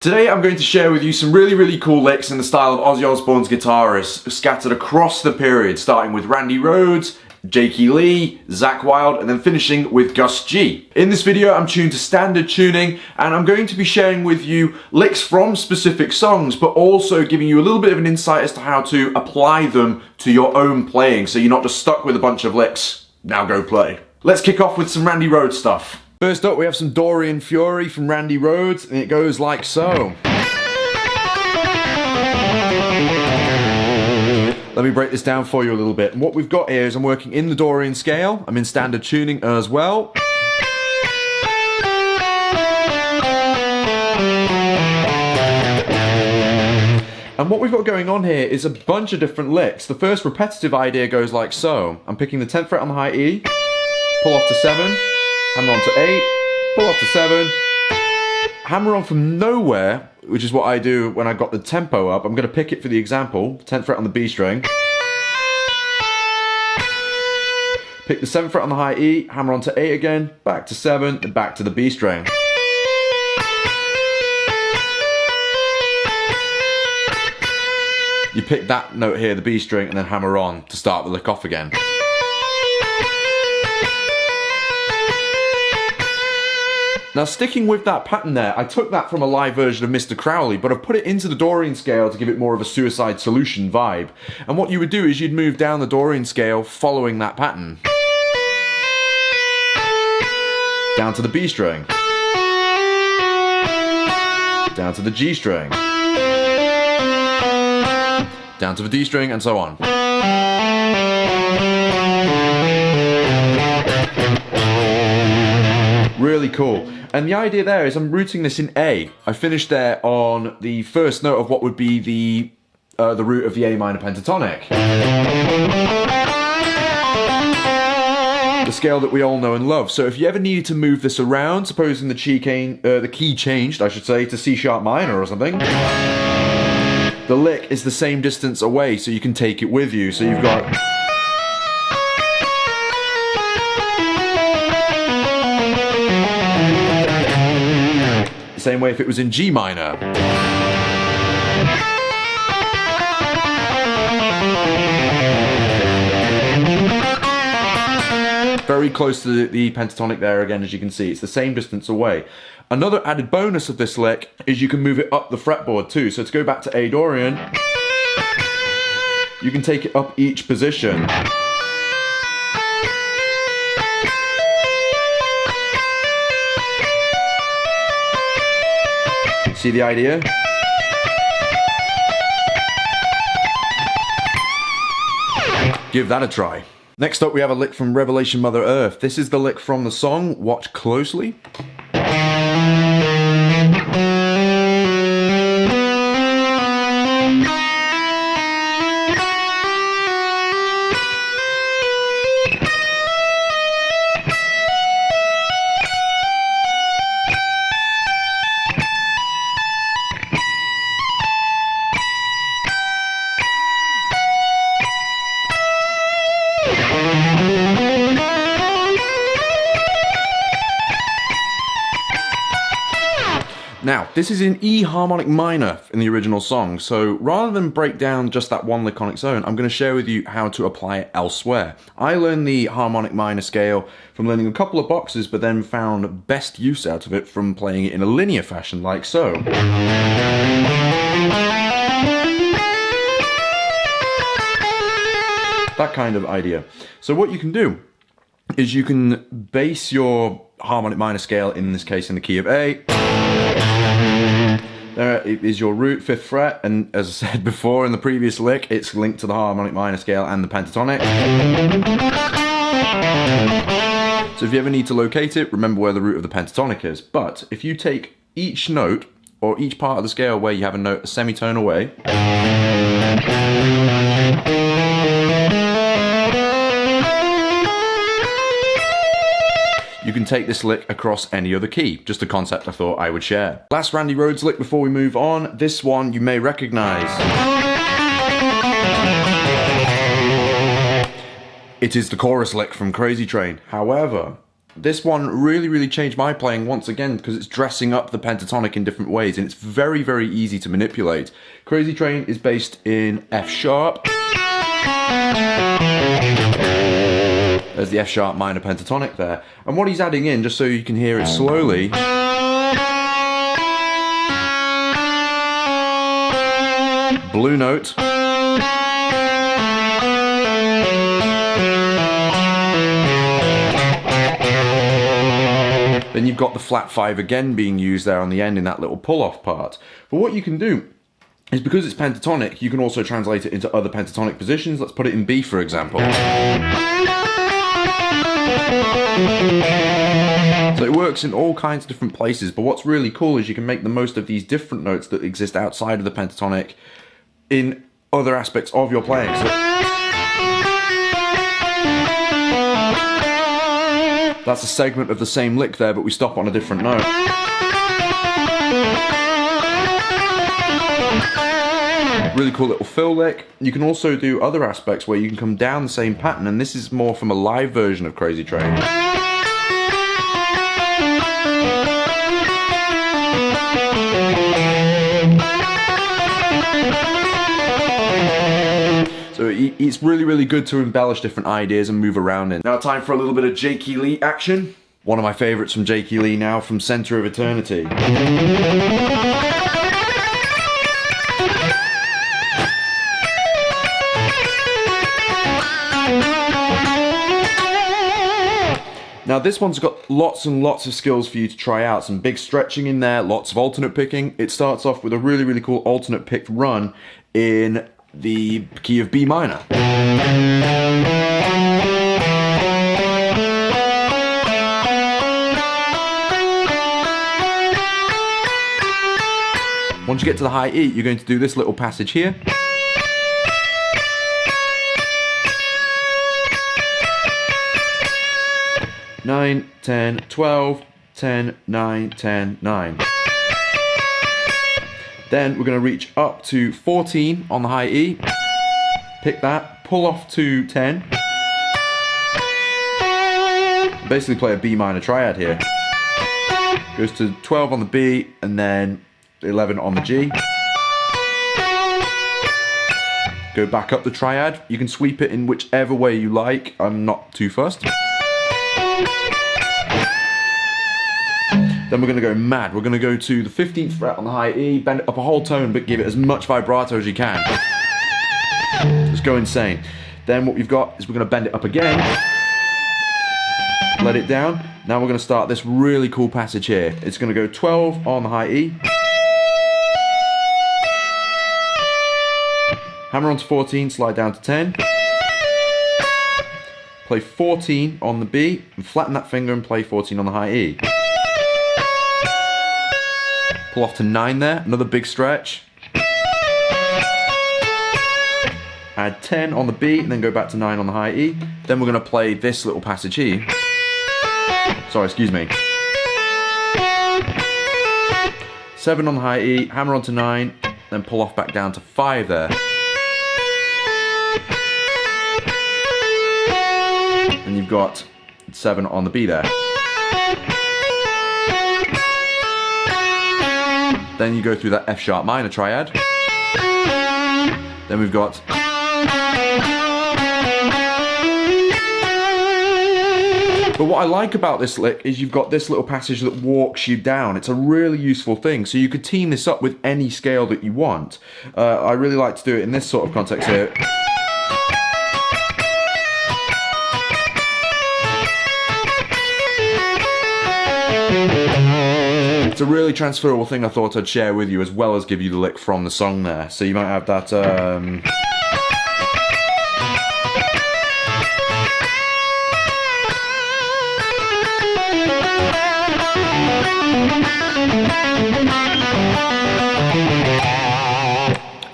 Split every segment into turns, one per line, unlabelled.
Today I'm going to share with you some really cool licks in the style of Ozzy Osbourne's Guitarists, scattered across the period, starting with Randy Rhoads, J.K. Lee, Zakk Wylde, and then finishing with Gus G. In this video I'm tuned to standard tuning, and I'm going to be sharing with you licks from specific songs, but also giving you a little bit of an insight as to how to apply them to your own playing, so you're not just stuck with a bunch of licks. Now go play. Let's kick off with some Randy Rhoads stuff. First up we have some Dorian Fury from Randy Rhoads, and it goes like so. Let me break this down for you a little bit. And what we've got here is I'm working in the Dorian scale, I'm in standard tuning as well. And what we've got going on here is a bunch of different licks. The first repetitive idea goes like so. I'm picking the 10th fret on the high E, pull off to 7, hammer on to 8, pull off to 7, hammer on from nowhere, which is what I do when I got the tempo up. I'm going to pick it for the example, 10th fret on the B string, pick the 7th fret on the high E, hammer on to 8 again, back to 7, and back to the B string. You pick that note here, the B string, and then hammer on to start the lick off again. Now, sticking with that pattern there, I took that from a live version of Mr. Crowley, but I've put it into the Dorian scale to give it more of a Suicide Solution vibe. And what you would do is you'd move down the Dorian scale following that pattern. Down to the B string. Down to the G string. Down to the D string, and so on. Really cool. And the idea there is I'm rooting this in A. I finished there on the first note of what would be the root of the A minor pentatonic. The scale that we all know and love. So if you ever needed to move this around, supposing the key changed, I should say, to C sharp minor or something, the lick is the same distance away, so you can take it with you. So you've got... Same way if it was in G minor. Very close to the pentatonic there again, as you can see. It's the same distance away. Another added bonus of this lick is you can move it up the fretboard too. So to go back to A Dorian, you can take it up each position. See the idea? Give that a try. Next up we have a lick from Revelation Mother Earth. This is the lick from the song, watch closely. Now, this is in E harmonic minor in the original song, so rather than break down just that one lick on its own, I'm going to share with you how to apply it elsewhere. I learned the harmonic minor scale from learning a couple of boxes, but then found best use out of it from playing it in a linear fashion, like so. That kind of idea. So what you can do is you can base your harmonic minor scale, in this case in the key of A. There is your root, 5th fret, and as I said before in the previous lick, it's linked to the harmonic minor scale and the pentatonic. So if you ever need to locate it, remember where the root of the pentatonic is. But if you take each note, or each part of the scale where you have a note a semitone away, you can take this lick across any other key. Just a concept I thought I would share. Last Randy Rhoads lick before we move on. This one you may recognize. It is the chorus lick from Crazy Train. However, This one really changed my playing once again because it's dressing up the pentatonic in different ways and it's very easy to manipulate. Crazy Train is based in F sharp. There's the F sharp minor pentatonic there. And what he's adding in, just so you can hear it slowly, blue note, then you've got the flat 5 again being used there on the end in that little pull-off part. But what you can do is, because it's pentatonic, you can also translate it into other pentatonic positions. Let's put it in B, for example. So it works in all kinds of different places, but what's really cool is you can make the most of these different notes that exist outside of the pentatonic in other aspects of your playing. So that's a segment of the same lick there, but we stop on a different note. Really cool little fill lick. You can also do other aspects where you can come down the same pattern, and this is more from a live version of Crazy Train. So it's really good to embellish different ideas and move around in. Now time for a little bit of Zakk Wylde action. One of my favourites from Zakk Wylde now, from Center of Eternity. Now this one's got lots and lots of skills for you to try out. Some big stretching in there, lots of alternate picking. It starts off with a really cool alternate picked run in the key of B minor. Once you get to the high E, you're going to do this little passage here. Nine, 10, 12, 10, 9, 10, 9. Then we're going to reach up to 14 on the high E, pick that, pull off to 10, basically play a B minor triad here. Goes to 12 on the B and then 11 on the G. Go back up the triad. You can sweep it in whichever way you like, I'm not too fussed. Then we're going to go mad. We're going to go to the 15th fret on the high E, bend it up a whole tone, but give it as much vibrato as you can. Just go insane. Then what we've got is we're going to bend it up again, let it down. Now we're going to start this really cool passage here. It's going to go 12 on the high E, hammer onto 14, slide down to 10, play 14 on the B, and flatten that finger and play 14 on the high E. Pull off to 9 there, another big stretch. Add 10 on the B and then go back to 9 on the high E. Then we're going to play this little passage here. Sorry, excuse me. 7 on the high E, hammer onto 9, then pull off back down to 5 there. And you've got 7 on the B there. Then you go through that F sharp minor triad. Then we've got but what I like about this lick is you've got this little passage that walks you down. It's a really useful thing. So you could team this up with any scale that you want. I really like to do it in this sort of context here. It's a really transferable thing I thought I'd share with you, as well as give you the lick from the song there. So you might have that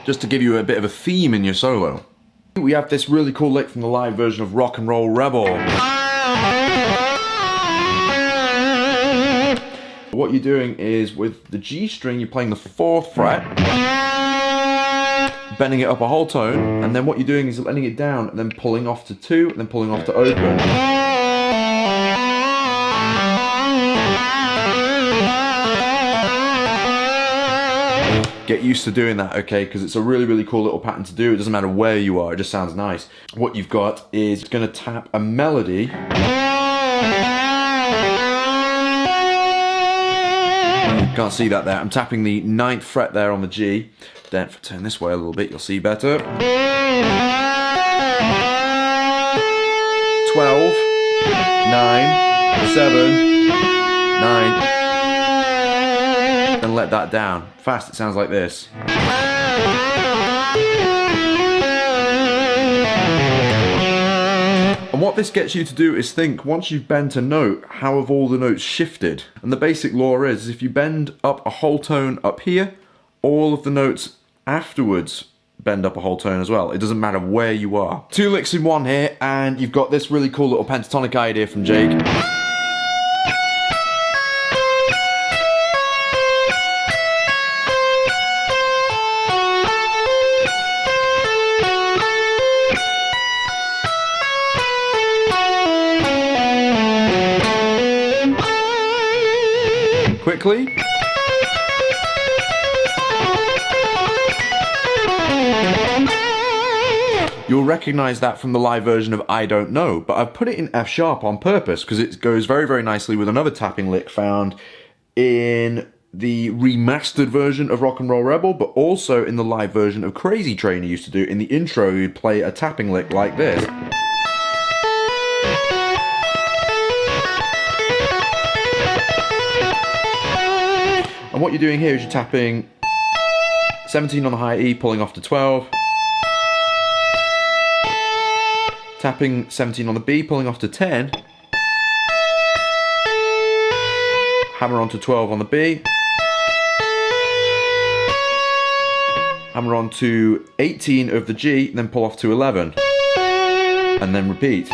just to give you a bit of a theme in your solo. We have this really cool lick from the live version of Rock and Roll Rebel. What you're doing is, with the G string, you're playing the 4th fret, bending it up a whole tone, and then what you're doing is letting it down, and then pulling off to 2, and then pulling off to open. Get used to doing that, okay? Because it's a really, really cool little pattern to do. It doesn't matter where you are, it just sounds nice. What you've got is it's going to tap a melody. Can't see that there. I'm tapping the 9th fret there on the G. Then if I turn this way a little bit, you'll see better. 12, 9, 7, 9. And let that down. Fast, it sounds like this. And what this gets you to do is think, once you've bent a note, how have all the notes shifted? And the basic law is, if you bend up a whole tone up here, all of the notes afterwards bend up a whole tone as well. It doesn't matter where you are. 2 licks in one here, and you've got this really cool little pentatonic idea from Jake. Quickly. You'll recognize that from the live version of I Don't Know, but I've put it in F sharp on purpose because it goes very, very nicely with another tapping lick found in the remastered version of Rock and Roll Rebel, but also in the live version of Crazy Train he used to do. In the intro, he'd play a tapping lick like this. And what you're doing here is you're tapping 17 on the high E, pulling off to 12. Tapping 17 on the B, pulling off to 10. Hammer on to 12 on the B. Hammer on to 18 of the G, then pull off to 11. And then repeat.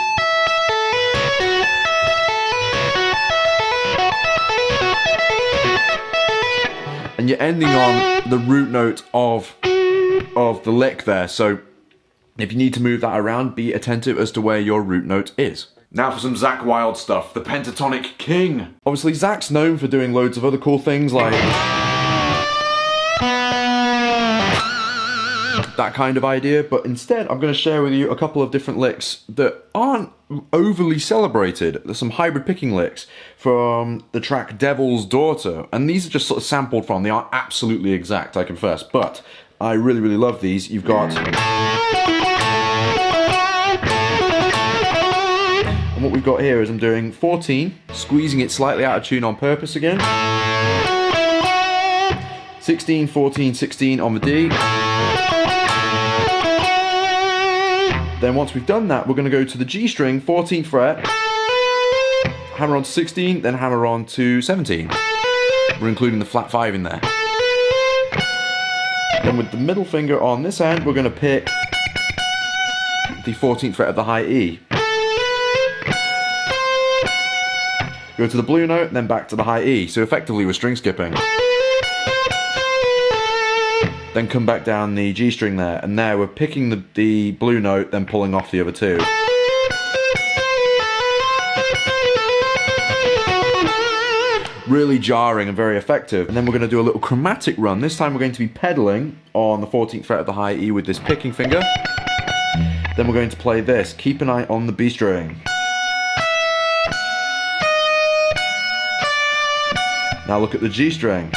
And you're ending on the root note of the lick there, so if you need to move that around, be attentive as to where your root note is. Now for some Zakk Wylde stuff, the pentatonic king. Obviously, Zakk's known for doing loads of other cool things like that kind of idea, but instead I'm going to share with you a couple of different licks that aren't overly celebrated. There's some hybrid picking licks from the track Devil's Daughter, and these are just sort of sampled from. They aren't absolutely exact, I confess, but I really, really love these. You've got... And what we've got here is I'm doing 14, squeezing it slightly out of tune on purpose again. 16, 14, 16 on the D. Then once we've done that, we're going to go to the G string, 14th fret, hammer on to 16, then hammer on to 17. We're including the flat 5 in there. Then with the middle finger on this end, we're going to pick the 14th fret of the high E. Go to the blue note, then back to the high E. So effectively we're string skipping. Then come back down the G string there, and there we're picking the blue note, then pulling off the other two. Really jarring and very effective. And then we're going to do a little chromatic run. This time we're going to be pedaling on the 14th fret of the high E with this picking finger. Then we're going to play this, keep an eye on the B string. Now look at the G string.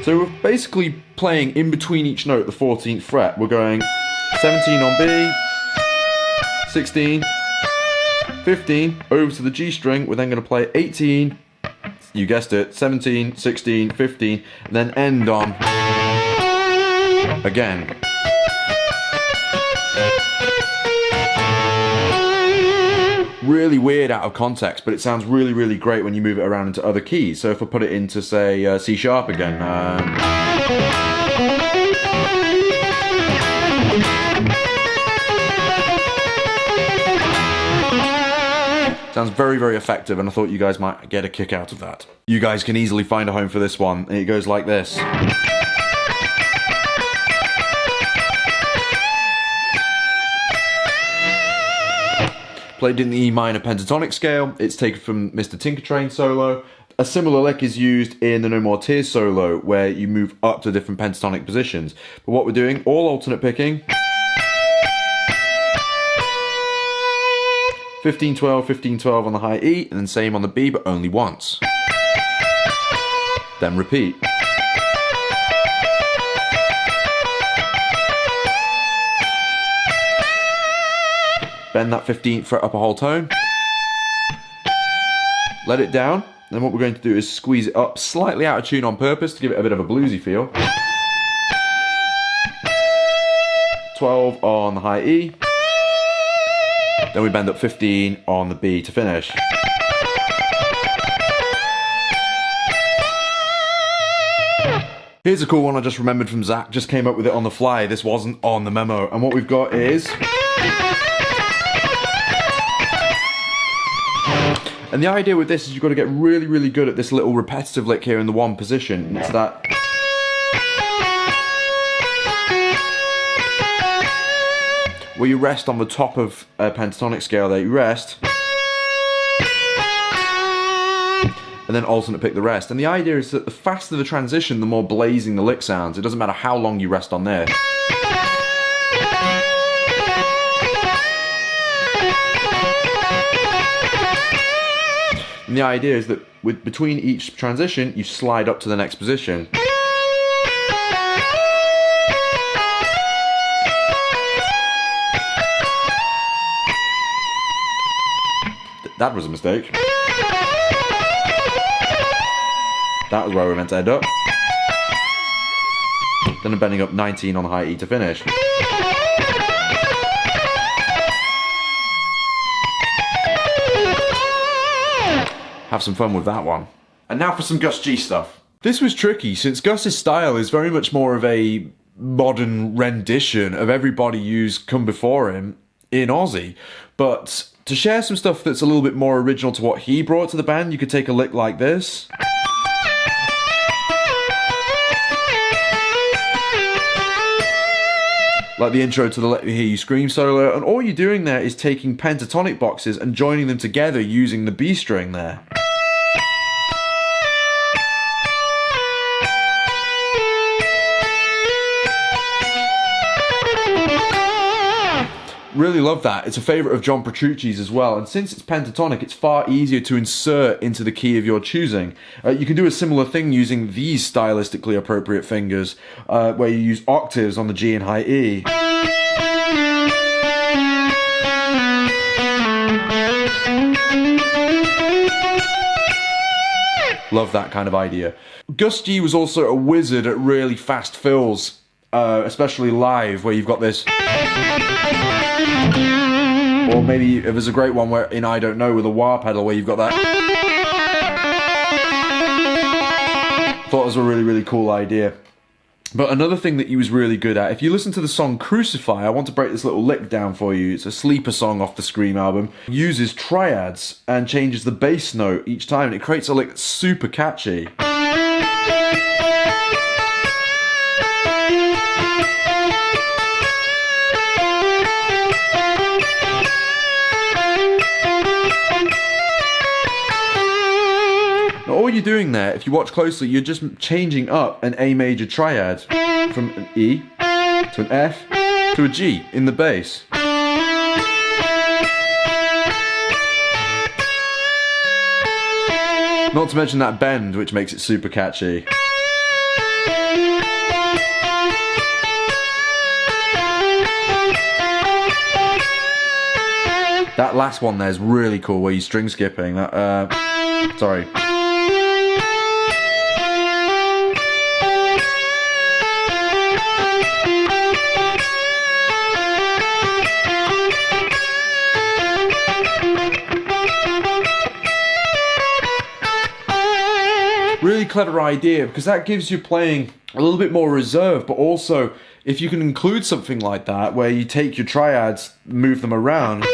So we're basically playing in between each note, the 14th fret. We're going 17 on B, 16, 15, over to the G string. We're then going to play 18, you guessed it, 17, 16, 15, and then end on again. Really weird out of context, but it sounds really, really great when you move it around into other keys. So if I put it into, say, C sharp again. Sounds very, very effective, and I thought you guys might get a kick out of that. You guys can easily find a home for this one. It goes like this. Played in the E minor pentatonic scale. It's taken from Mr. Tinkertrain solo. A similar lick is used in the No More Tears solo, where you move up to different pentatonic positions. But what we're doing, all alternate picking. 15-12, 15-12 on the high E, and then same on the B, but only once. Then repeat. Bend that 15th fret up a whole tone. Let it down. Then what we're going to do is squeeze it up slightly out of tune on purpose to give it a bit of a bluesy feel. 12 on the high E. Then we bend up 15 on the B to finish. Here's a cool one I just remembered from Zakk. Just came up with it on the fly. This wasn't on the memo. And what we've got is... And the idea with this is you've got to get really, really good at this little repetitive lick here in the one position. And it's that... where you rest on the top of a pentatonic scale there. You rest. And then alternate pick the rest. And the idea is that the faster the transition, the more blazing the lick sounds. It doesn't matter how long you rest on there. And the idea is that between each transition, you slide up to the next position. That was a mistake. That was where we were meant to end up. Then I'm bending up 19 on the high E to finish. Have some fun with that one. And now for some Gus G stuff. This was tricky since Gus's style is very much more of a modern rendition of everybody who's come before him in Ozzy. But to share some stuff that's a little bit more original to what he brought to the band, you could take a lick like this. Like the intro to the Let Me Hear You Scream solo, and all you're doing there is taking pentatonic boxes and joining them together using the B string there. Really love that. It's a favourite of John Petrucci's as well, and since it's pentatonic, it's far easier to insert into the key of your choosing. You can do a similar thing using these stylistically appropriate fingers, where you use octaves on the G and high E. Love that kind of idea. Gus G was also a wizard at really fast fills, especially live, where you've got this... Or maybe there's a great one where in I Don't Know with a wah pedal where you've got that. Thought it was a really, really cool idea. But another thing that he was really good at, if you listen to the song Crucify, I want to break this little lick down for you. It's a sleeper song off the Scream album. Uses triads and changes the bass note each time, and it creates a lick that's super catchy. All you're doing there, if you watch closely, you're just changing up an A major triad from an E to an F to a G in the bass. Not to mention that bend, which makes it super catchy. That last one there is really cool, where you're string skipping. Sorry. Really clever idea, because that gives you playing a little bit more reserve, but also if you can include something like that where you take your triads, move them around.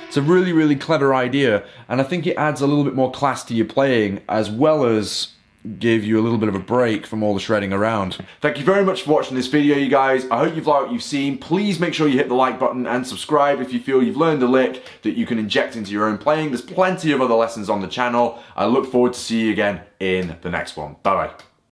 It's a really, really clever idea, and I think it adds a little bit more class to your playing, as well as give you a little bit of a break from all the shredding around. Thank you very much for watching this video, you guys. I hope you've liked what you've seen. Please make sure you hit the like button and subscribe if you feel you've learned a lick that you can inject into your own playing. There's plenty of other lessons on the channel. I look forward to see you again in the next one. Bye bye.